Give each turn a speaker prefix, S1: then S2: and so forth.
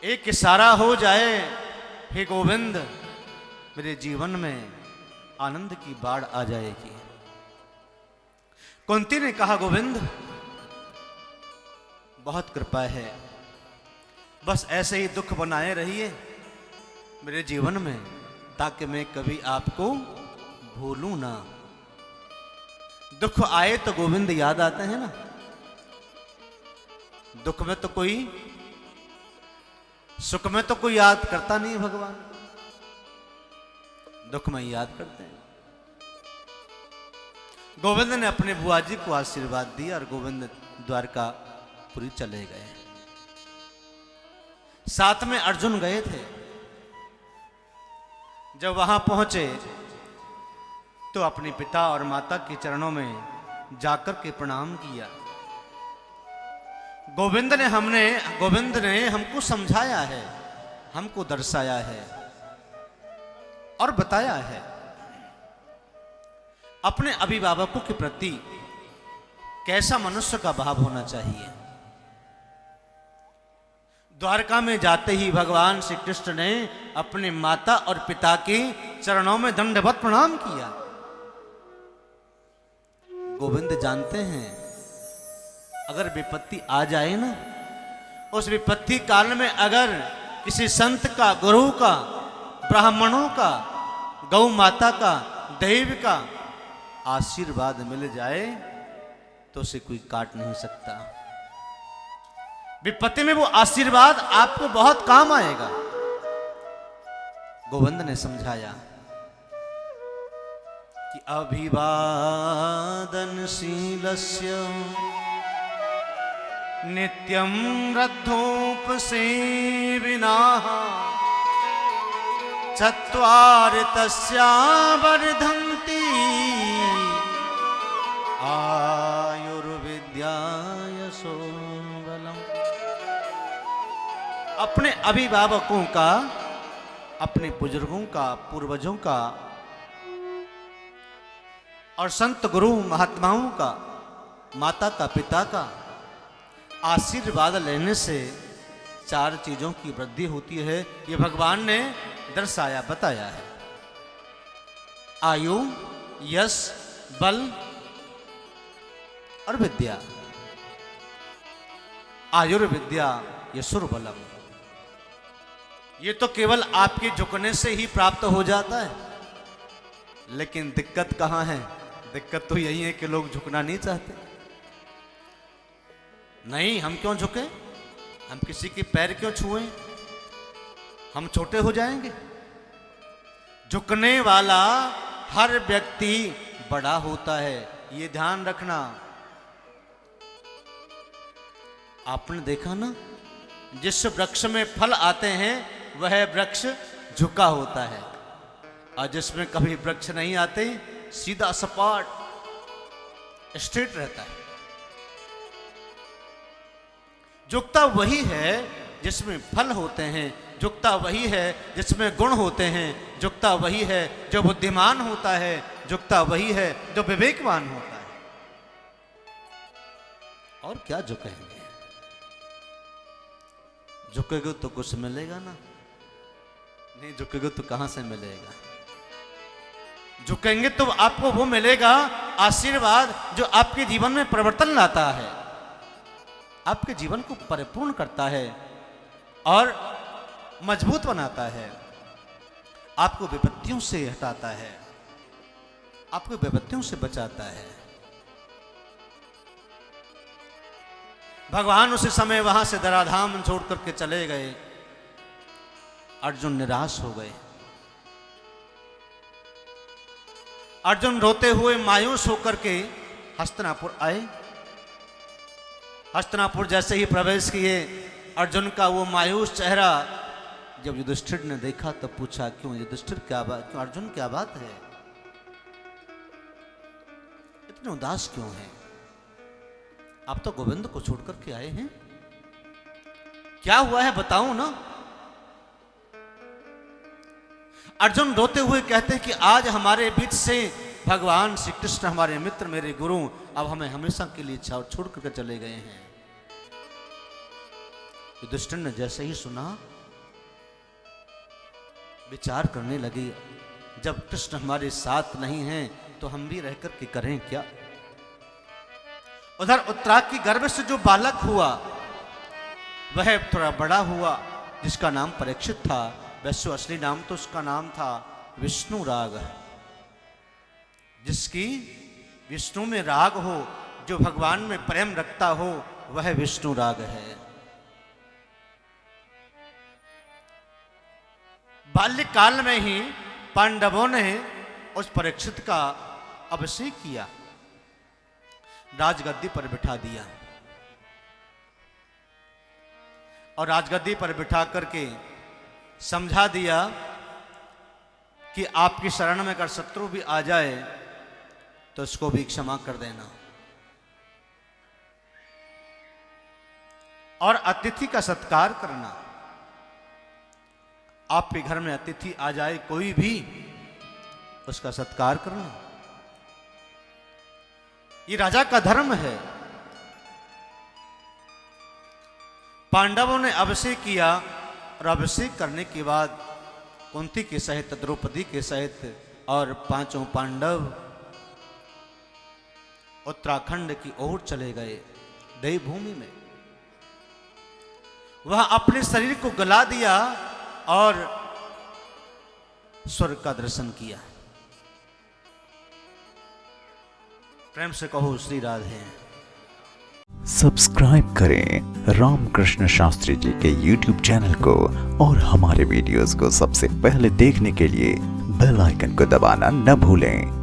S1: एक इशारा हो जाए हे गोविंद, मेरे जीवन में आनंद की बाढ़ आ जाएगी। कुंती ने कहा, गोविंद बहुत कृपा है, बस ऐसे ही दुख बनाए रहिए मेरे जीवन में, ताकि मैं कभी आपको भूलूं ना। दुख आए तो गोविंद याद आते हैं ना। दुख में तो कोई, सुख में तो कोई याद करता नहीं भगवान, दुख में याद करते हैं। गोविंद ने अपने बुआ जी को आशीर्वाद दिया और गोविंद द्वारकापुरी चले गए। साथ में अर्जुन गए थे। जब वहां पहुंचे तो अपने पिता और माता के चरणों में जाकर के प्रणाम किया। गोविंद ने हमको समझाया है, हमको दर्शाया है और बताया है अपने अभिभावकों के प्रति कैसा मनुष्य का भाव होना चाहिए। द्वारका में जाते ही भगवान श्री कृष्ण ने अपने माता और पिता के चरणों में दंडवत प्रणाम किया। गोविंद जानते हैं अगर विपत्ति आ जाए ना, उस विपत्ति काल में अगर किसी संत का, गुरु का, ब्राह्मणों का, गौ माता का, दैव का आशीर्वाद मिल जाए तो उसे कोई काट नहीं सकता। विपत्ति में वो आशीर्वाद आपको बहुत काम आएगा। गोविंद ने समझाया कि अभिवादनशीलस्य नित्यं रद्धोपसेविनाः चत्वारि तस्या वर्धन्ति आयुर्विद्यायसो बलम्। अपने अभिभावकों का, अपने बुजुर्गों का, पूर्वजों का और संत गुरु महात्माओं का, माता का, पिता का आशीर्वाद लेने से 4 चीजों की वृद्धि होती है। ये भगवान ने दर्शाया, बताया है। आयु, यश, बल और विद्या। आयुर्विद्या यशुर्बलम। ये तो केवल आपके झुकने से ही प्राप्त हो जाता है। लेकिन दिक्कत कहां है? दिक्कत तो यही है कि लोग झुकना नहीं चाहते। नहीं, हम क्यों झुके? हम किसी के पैर क्यों छुएं? हम छोटे हो जाएंगे। झुकने वाला हर व्यक्ति बड़ा होता है, ये ध्यान रखना। आपने देखा ना, जिस वृक्ष में फल आते हैं वह वृक्ष झुका होता है, और जिसमें कभी वृक्ष नहीं आते सीधा सपाट स्ट्रेट रहता है। झुकता वही है जिसमें फल होते हैं, झुकता वही है जिसमें गुण होते हैं, झुकता वही है जो बुद्धिमान होता है, झुकता वही है जो विवेकवान होता है। और क्या झुकेंगे? झुकेगे तो कुछ मिलेगा ना, नहीं झुकेगे तो कहां से मिलेगा? झुकेंगे तो आपको वो मिलेगा आशीर्वाद जो आपके जीवन में परिवर्तन लाता है, आपके जीवन को परिपूर्ण करता है और मजबूत बनाता है, आपको विपत्तियों से हटाता है, आपको विपत्तियों से बचाता है। भगवान उसी समय वहां से धराधाम छोड़ करके चले गए। अर्जुन निराश हो गए। अर्जुन रोते हुए मायूस होकर के हस्तिनापुर आए। हस्तिनापुर जैसे ही प्रवेश किए, अर्जुन का वो मायूस चेहरा जब युधिष्ठिर ने देखा तो पूछा, क्यों युधिष्ठिर, क्या बात? क्यों अर्जुन, क्या बात है? इतने उदास क्यों हैं? आप तो गोविंद को छोड़ करके आए हैं, क्या हुआ है बताओ ना। अर्जुन रोते हुए कहते हैं कि आज हमारे बीच से भगवान श्री कृष्ण, हमारे मित्र, मेरे गुरु, अब हमें हमेशा के लिए छोड़ करके चले गए हैं। युधिष्ठिर ने जैसे ही सुना विचार करने लगे, जब कृष्ण हमारे साथ नहीं हैं तो हम भी रहकर के करें क्या। उधर उत्तरा की गर्भ से जो बालक हुआ वह थोड़ा बड़ा हुआ, जिसका नाम परीक्षित था। वैसे असली नाम तो उसका नाम था विष्णु राग। जिसकी विष्णु में राग हो, जो भगवान में प्रेम रखता हो, वह विष्णु राग है। बाल्यकाल में ही पांडवों ने उस परीक्षित का अभिषेक किया, राजगद्दी पर बिठा दिया और राजगद्दी पर बिठा करके समझा दिया कि आपकी शरण में अगर शत्रु भी आ जाए तो उसको भी क्षमा कर देना। और अतिथि का सत्कार करना। आपके घर में अतिथि आ जाए कोई भी, उसका सत्कार करना, ये राजा का धर्म है। पांडवों ने अभिषेक किया और अभिषेक करने के बाद कुंती के सहित, द्रौपदी के सहित और 5 पांडव उत्तराखंड की ओर चले गए, देवभूमि में। वह अपने शरीर को गला दिया और स्वर्ग का दर्शन किया। प्रेम से कहो श्री राधे।
S2: सब्सक्राइब करें रामकृष्ण शास्त्री जी के YouTube चैनल को और हमारे वीडियोस को सबसे पहले देखने के लिए बेल आइकन को दबाना न भूलें।